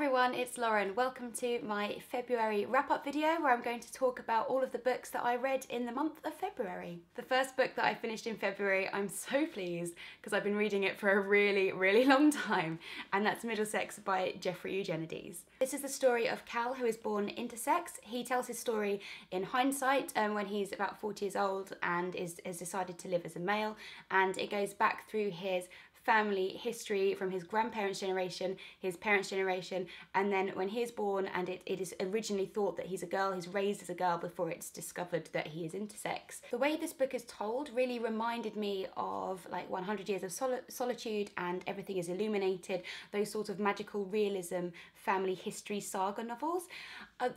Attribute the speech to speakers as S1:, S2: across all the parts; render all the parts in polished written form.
S1: everyone, it's Lauren. Welcome to my February wrap-up video where I'm going to talk about all of the books that I read in the month of February. The first book that I finished in February, I'm so pleased because I've been reading it for a really long time, and that's Middlesex by Eugenides. This is the story of Cal, who is born intersex. He tells his story in hindsight when he's about 40 years old and has decided to live as a male, and it goes back through his family history from his grandparents' generation, his parents' generation, and then when he is born and it is originally thought that he's a girl, he's raised as a girl before it's discovered that he is intersex. The way this book is told really reminded me of like 100 Years of Solitude and Everything is Illuminated, those sort of magical realism family history saga novels.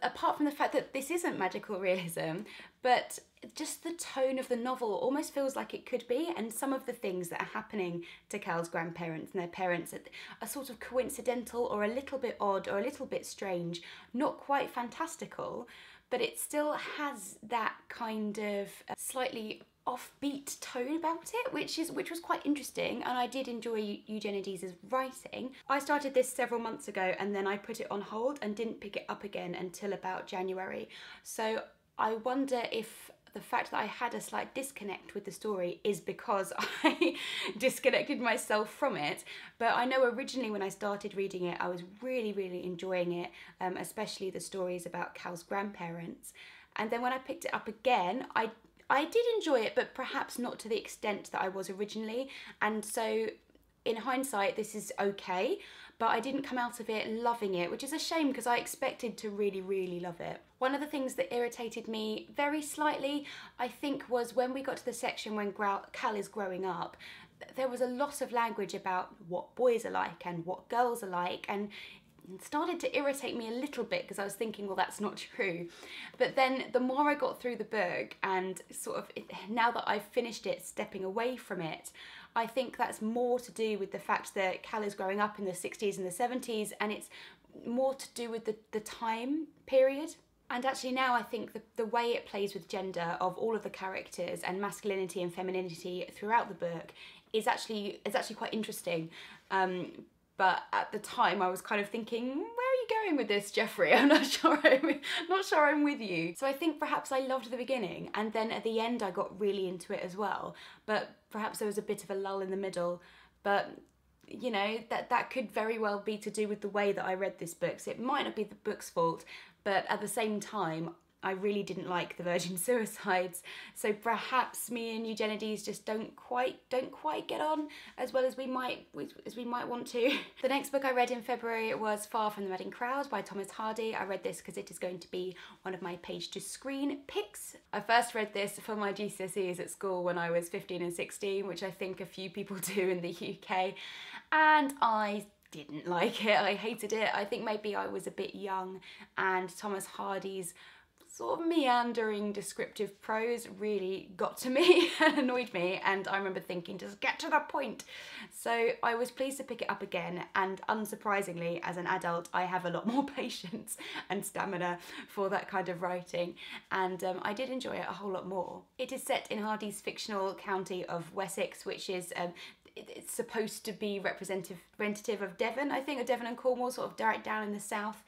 S1: Apart from the fact that this isn't magical realism, but just the tone of the novel almost feels like it could be, and some of the things that are happening to Cal's grandparents and their parents are sort of coincidental or a little bit odd or a little bit strange, not quite fantastical, but it still has that kind of slightly offbeat tone about it, which was quite interesting, and I did enjoy Eugenides' writing. I started this several months ago and then I put it on hold and didn't pick it up again until about January, so I wonder if the fact that I had a slight disconnect with the story is because I disconnected myself from it. But I know originally when I started reading it, I was really enjoying it, especially the stories about Cal's grandparents. And then when I picked it up again, I did enjoy it, but perhaps not to the extent that I was originally. And so in hindsight, this is okay, but I didn't come out of it loving it, which is a shame because I expected to really love it. One of the things that irritated me very slightly, I think, was when we got to the section when Cal is growing up, there was a lot of language about what boys are like and what girls are like, and it started to irritate me a little bit because I was thinking, well, that's not true. But then the more I got through the book and sort of, now that I've finished it, stepping away from it, I think that's more to do with the fact that Cal is growing up in the 60s and the 70s, and it's more to do with the time period. And actually now I think the way it plays with gender of all of the characters and masculinity and femininity throughout the book is actually quite interesting. But at the time I was kind of thinking, where are you going with this, Jeffrey? I'm not sure I'm with you. So I think perhaps I loved the beginning, and then at the end I got really into it as well. But perhaps there was a bit of a lull in the middle. But you know, that could very well be to do with the way that I read this book. So it might not be the book's fault, but at the same time, I really didn't like the virgin suicides, so perhaps me and Eugenides just don't quite get on as well as we might want to. The next book I read in February was Far from the Madding Crowd by Thomas Hardy. I read this because it is going to be one of my page to screen picks. I first read this for my GCSEs at school when I was 15 and 16, which I think a few people do in the UK, and I didn't like it. I hated it. I think maybe I was a bit young, and Thomas Hardy's sort of meandering descriptive prose really got to me and annoyed me, and I remember thinking, just get to the point. So I was pleased to pick it up again, and unsurprisingly, as an adult, I have a lot more patience and stamina for that kind of writing, and I did enjoy it a whole lot more. It is set in Hardy's fictional county of Wessex, which is it's supposed to be representative of Devon, I think, or Devon and Cornwall, sort of direct down in the south.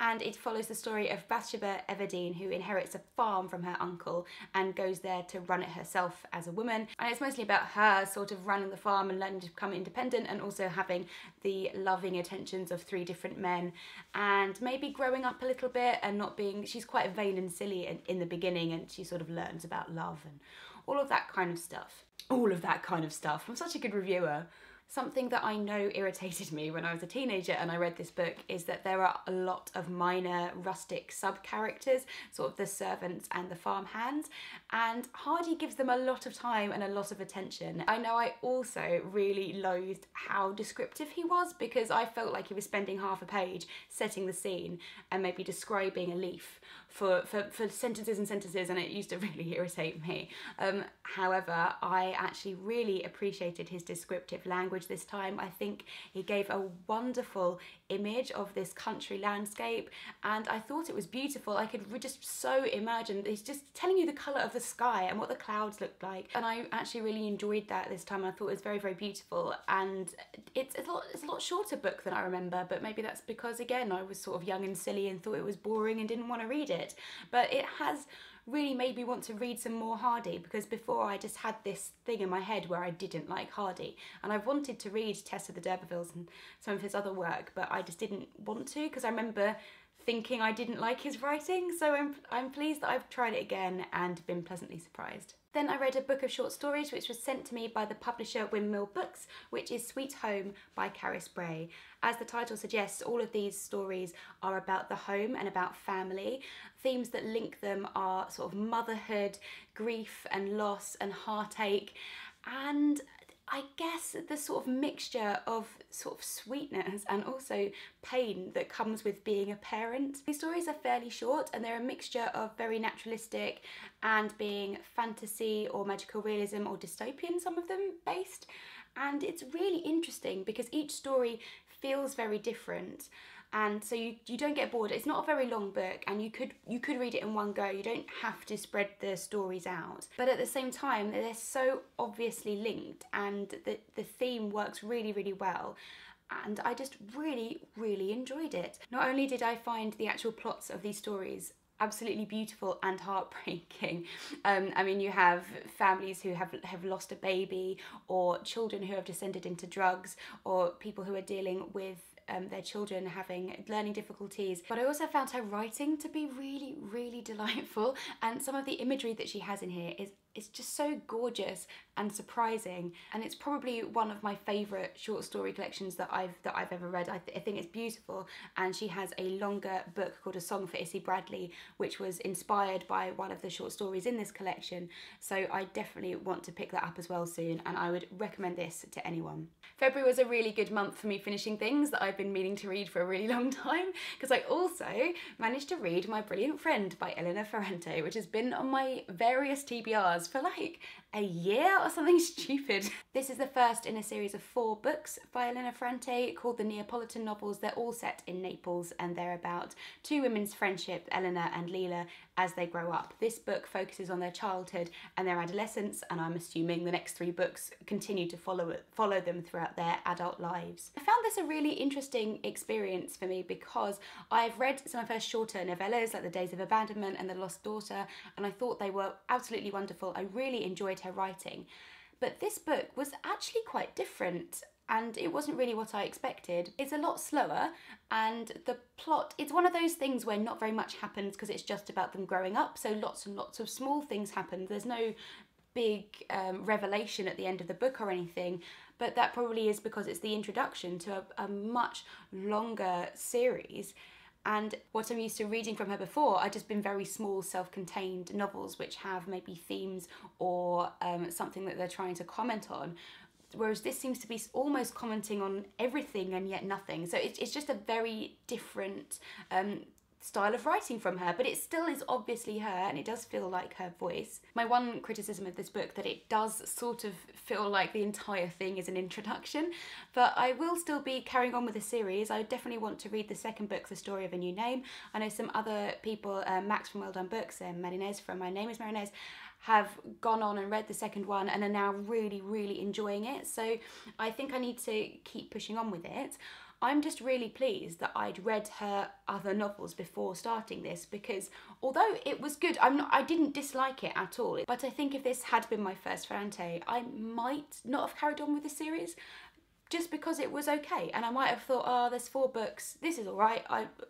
S1: And it follows the story of Bathsheba Everdeen, who inherits a farm from her uncle and goes there to run it herself as a woman. And it's mostly about her sort of running the farm and learning to become independent, and also having the loving attentions of 3 different men, and maybe growing up a little bit and not being, she's quite vain and silly in the beginning, and she sort of learns about love and all of that kind of stuff. I'm such a good reviewer. Something that I know irritated me when I was a teenager and I read this book is that there are a lot of minor rustic sub-characters, sort of the servants and the farm hands, and Hardy gives them a lot of time and a lot of attention. I know I also really loathed how descriptive he was, because I felt like he was spending half a page setting the scene and maybe describing a leaf for sentences and sentences, and it used to really irritate me. However, I actually really appreciated his descriptive language this time. I think he gave a wonderful image of this country landscape, and I thought it was beautiful. I could just so imagine, he's just telling you the colour of the sky and what the clouds looked like. And I actually really enjoyed that this time. I thought it was very, very beautiful, and it's a lot shorter book than I remember, but maybe that's because, again, I was sort of young and silly and thought it was boring and didn't want to read it. But it has really made me want to read some more Hardy, because before I just had this thing in my head where I didn't like Hardy, and I wanted to read Tess of the D'Urbervilles and some of his other work, but I just didn't want to because I remember thinking I didn't like his writing. So I'm pleased that I've tried it again and been pleasantly surprised. Then I read a book of short stories which was sent to me by the publisher Windmill Books, which is Sweet Home by Carys Bray. As the title suggests, all of these stories are about the home and about family. Themes that link them are sort of motherhood, grief and loss and heartache, and I guess the sort of mixture of sort of sweetness and also pain that comes with being a parent. These stories are fairly short, and they're a mixture of very naturalistic and being fantasy or magical realism or dystopian, some of them based. And it's really interesting because each story feels very different. And so you don't get bored. It's not a very long book, and you could read it in one go. You don't have to spread the stories out. But at the same time, they're so obviously linked, and the theme works really, really well. And I just really, really enjoyed it. Not only did I find the actual plots of these stories absolutely beautiful and heartbreaking. I mean, you have families who have lost a baby, or children who have descended into drugs, or people who are dealing with their children having learning difficulties. But I also found her writing to be really, really delightful, and some of the imagery that she has in here is just so gorgeous and surprising, and it's probably one of my favourite short story collections that I've ever read. I think it's beautiful, and she has a longer book called A Song for Issy Bradley, which was inspired by one of the short stories in this collection, so I definitely want to pick that up as well soon, and I would recommend this to anyone. February was a really good month for me finishing things that I've been meaning to read for a really long time, because I also managed to read My Brilliant Friend by Elena Ferrante, which has been on my various TBRs for like a year or something stupid. This is the first in a series of 4 books by Elena Ferrante called the Neapolitan novels. They're all set in Naples, and they're about 2 women's friendship, Elena and Leila, as they grow up. This book focuses on their childhood and their adolescence, and I'm assuming the next 3 books continue to follow them throughout their adult lives. I found this a really interesting experience for me because I've read some of her shorter novellas like The Days of Abandonment and The Lost Daughter, and I thought they were absolutely wonderful. I really enjoyed her writing. But this book was actually quite different, and it wasn't really what I expected. It's a lot slower, and the plot, it's one of those things where not very much happens because it's just about them growing up, so lots and lots of small things happen. There's no big revelation at the end of the book or anything, but that probably is because it's the introduction to a much longer series. And what I'm used to reading from her before are just been very small self-contained novels which have maybe themes or something that they're trying to comment on, whereas this seems to be almost commenting on everything and yet nothing. So it's just a very different style of writing from her, but it still is obviously her, and it does feel like her voice. My one criticism of this book, that it does sort of feel like the entire thing is an introduction, but I will still be carrying on with the series. I definitely want to read the second book, The Story of a New Name. I know some other people, Max from Well Done Books and Marinez from My Name is Marinez, have gone on and read the second one and are now really, really enjoying it. So I think I need to keep pushing on with it. I'm just really pleased that I'd read her other novels before starting this, because although it was good, I didn't dislike it at all. But I think if this had been my first Ferrante, I might not have carried on with the series, just because it was okay. And I might have thought, oh, there's 4 books, this is all right.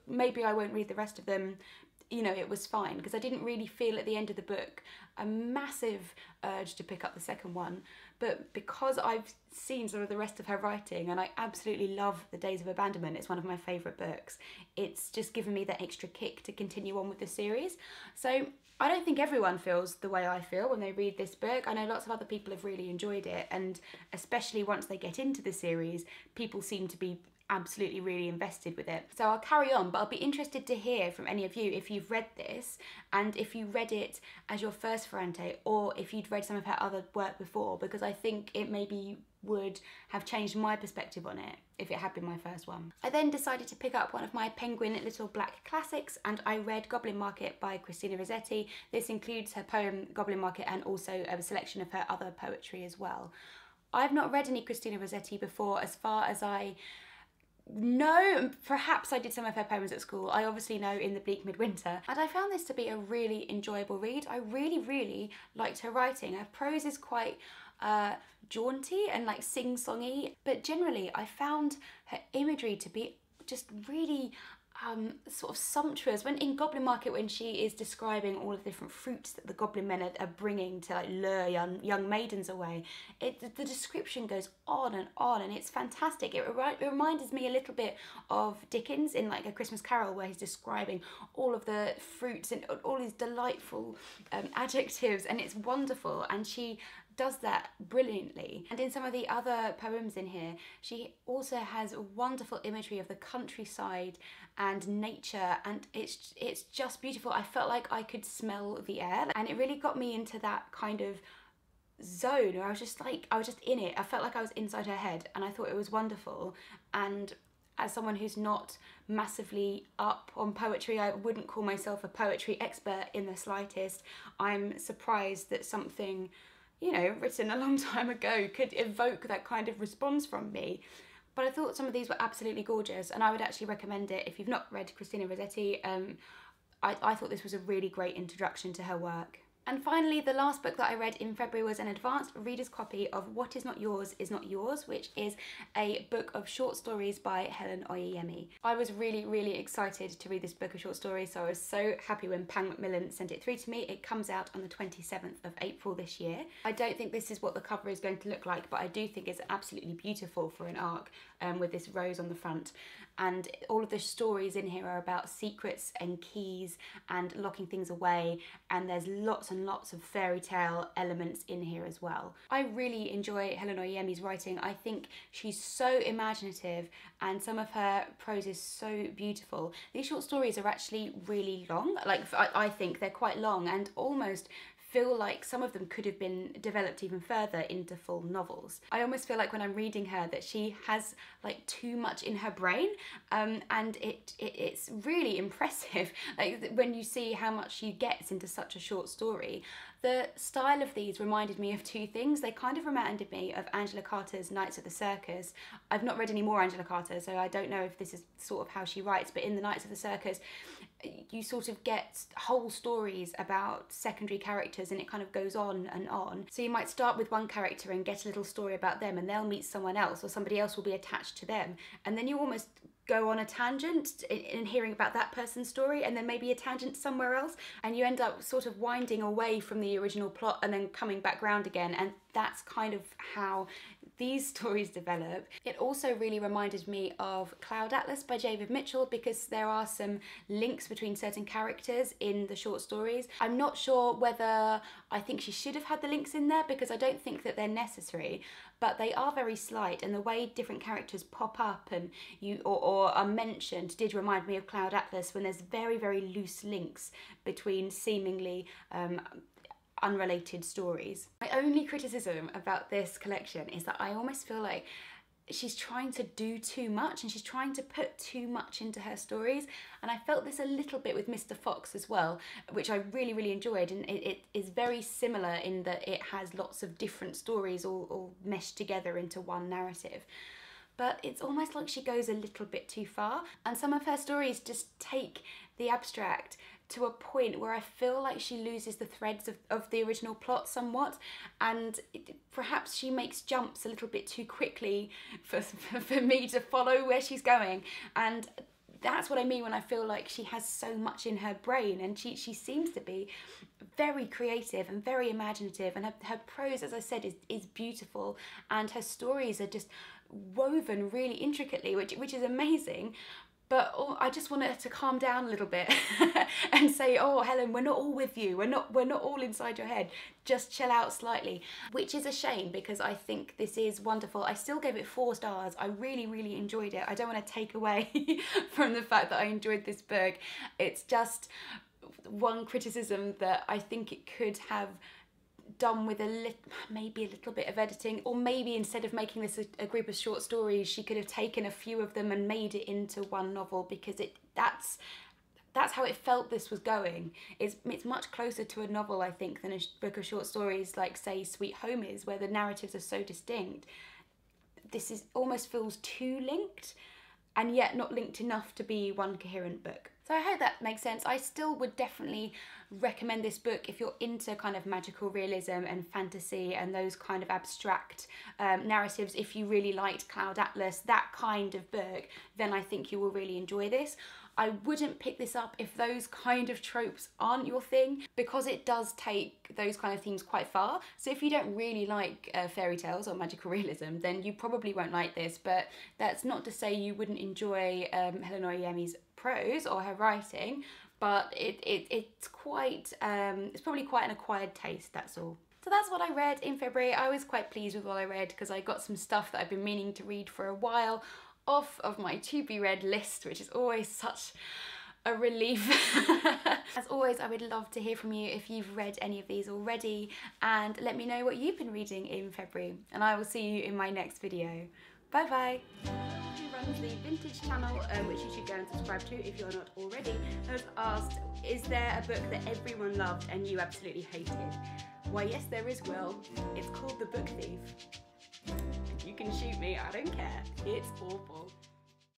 S1: Maybe I won't read the rest of them. You know, it was fine, because I didn't really feel at the end of the book a massive urge to pick up the second one. But because I've seen some of the rest of her writing, and I absolutely love The Days of Abandonment, it's one of my favourite books, it's just given me that extra kick to continue on with the series. So I don't think everyone feels the way I feel when they read this book. I know lots of other people have really enjoyed it, and especially once they get into the series, people seem to be absolutely really invested with it. So I'll carry on, but I'll be interested to hear from any of you if you've read this, and if you read it as your first Ferrante, or if you'd read some of her other work before, because I think it may be would have changed my perspective on it if it had been my first one. I then decided to pick up one of my Penguin little black classics, and I read Goblin Market by Christina Rossetti. This includes her poem Goblin Market and also a selection of her other poetry as well. I've not read any Christina Rossetti before, as far as I know. Perhaps I did some of her poems at school. I obviously know In the Bleak Midwinter, and I found this to be a really enjoyable read. I really liked her writing. Her prose is quite jaunty and like sing-songy, but generally I found her imagery to be just really sort of sumptuous. When in Goblin Market, when she is describing all of the different fruits that the goblin men are bringing to like lure young maidens away, the description goes on, and it's fantastic. It reminds me a little bit of Dickens in like A Christmas Carol, where he's describing all of the fruits and all these delightful adjectives, and it's wonderful, and she does that brilliantly. And in some of the other poems in here, she also has wonderful imagery of the countryside and nature, and it's just beautiful. I felt like I could smell the air, and it really got me into that kind of zone where I was just in it. I felt like I was inside her head, and I thought it was wonderful. And as someone who's not massively up on poetry, I wouldn't call myself a poetry expert in the slightest. I'm surprised that something, you know, written a long time ago could evoke that kind of response from me. But I thought some of these were absolutely gorgeous, and I would actually recommend it if you've not read Christina Rossetti. I thought this was a really great introduction to her work. And finally, the last book that I read in February was an advanced reader's copy of What Is Not Yours Is Not Yours, which is a book of short stories by Helen Oyeyemi. I was really excited to read this book of short stories, so I was so happy when Pang Macmillan sent it through to me. It comes out on the 27th of April this year. I don't think this is what the cover is going to look like, but I do think it's absolutely beautiful for an ARC, with this rose on the front. And all of the stories in here are about secrets and keys and locking things away, and there's lots and lots of fairy tale elements in here as well. I really enjoy Helen Oyeyemi's writing. I think she's so imaginative, and some of her prose is so beautiful. These short stories are actually really long. Like, I think they're quite long, and almost feel like some of them could have been developed even further into full novels. I almost feel like when I'm reading her that she has like too much in her brain, and it's really impressive, like when you see how much she gets into such a short story. The style of these reminded me of two things. They kind of reminded me of Angela Carter's Nights at the Circus. I've not read any more Angela Carter, so I don't know if this is sort of how she writes, but in the Nights of the Circus, you sort of get whole stories about secondary characters, and it kind of goes on and on. So you might start with one character and get a little story about them, and they'll meet someone else, or somebody else will be attached to them, and then you almost go on a tangent in hearing about that person's story, and then maybe a tangent somewhere else, and you end up sort of winding away from the original plot and then coming back round again, and that's kind of how these stories develop. It also really reminded me of Cloud Atlas by David Mitchell, because there are some links between certain characters in the short stories. I'm not sure whether I think she should have had the links in there, because I don't think that they're necessary, but they are very slight, and the way different characters pop up and or are mentioned did remind me of Cloud Atlas, when there's very loose links between seemingly unrelated stories. My only criticism about this collection is that I almost feel like she's trying to do too much, and she's trying to put too much into her stories, and I felt this a little bit with Mr. Fox as well, which I really enjoyed, and it is very similar in that it has lots of different stories all meshed together into one narrative. But it's almost like she goes a little bit too far, and some of her stories just take the abstract to a point where I feel like she loses the threads of the original plot somewhat, and perhaps she makes jumps a little bit too quickly for me to follow where she's going, and that's what I mean when I feel like she has so much in her brain, and she seems to be very creative and very imaginative, and her prose, as I said, is beautiful, and her stories are just woven really intricately, which is amazing. But I just want her to calm down a little bit and say, oh, Helen, we're not all with you. We're not all inside your head. Just chill out slightly, which is a shame, because I think this is wonderful. I still gave it 4 stars. I really enjoyed it. I don't want to take away from the fact that I enjoyed this book. It's just one criticism that I think it could have done with maybe a little bit of editing, or maybe instead of making this a group of short stories, she could have taken a few of them and made it into one novel, because that's how it felt this was going. It's much closer to a novel, I think, than a book of short stories like, say, Sweet Home is, where the narratives are so distinct. This almost feels too linked, and yet not linked enough to be one coherent book. So I hope that makes sense. I still would definitely recommend this book if you're into kind of magical realism and fantasy and those kind of abstract narratives. If you really liked Cloud Atlas, that kind of book, then I think you will really enjoy this. I wouldn't pick this up if those kind of tropes aren't your thing, because it does take those kind of themes quite far. So if you don't really like fairy tales or magical realism, then you probably won't like this, but that's not to say you wouldn't enjoy Helen Oyeyemi's prose or her writing, but it's probably quite an acquired taste, that's all. So that's what I read in February. I was quite pleased with what I read, because I got some stuff that I've been meaning to read for a while off of my to be read list, which is always such a relief. As always, I would love to hear from you if you've read any of these already, and let me know what you've been reading in February, and I will see you in my next video. Bye bye. Who runs the Vintage channel, which you should go and subscribe to if you're not already, has asked, is there a book that everyone loved and you absolutely hated? Why, yes, there is, Will. It's called The Book Thief. You can shoot me, I don't care. It's awful.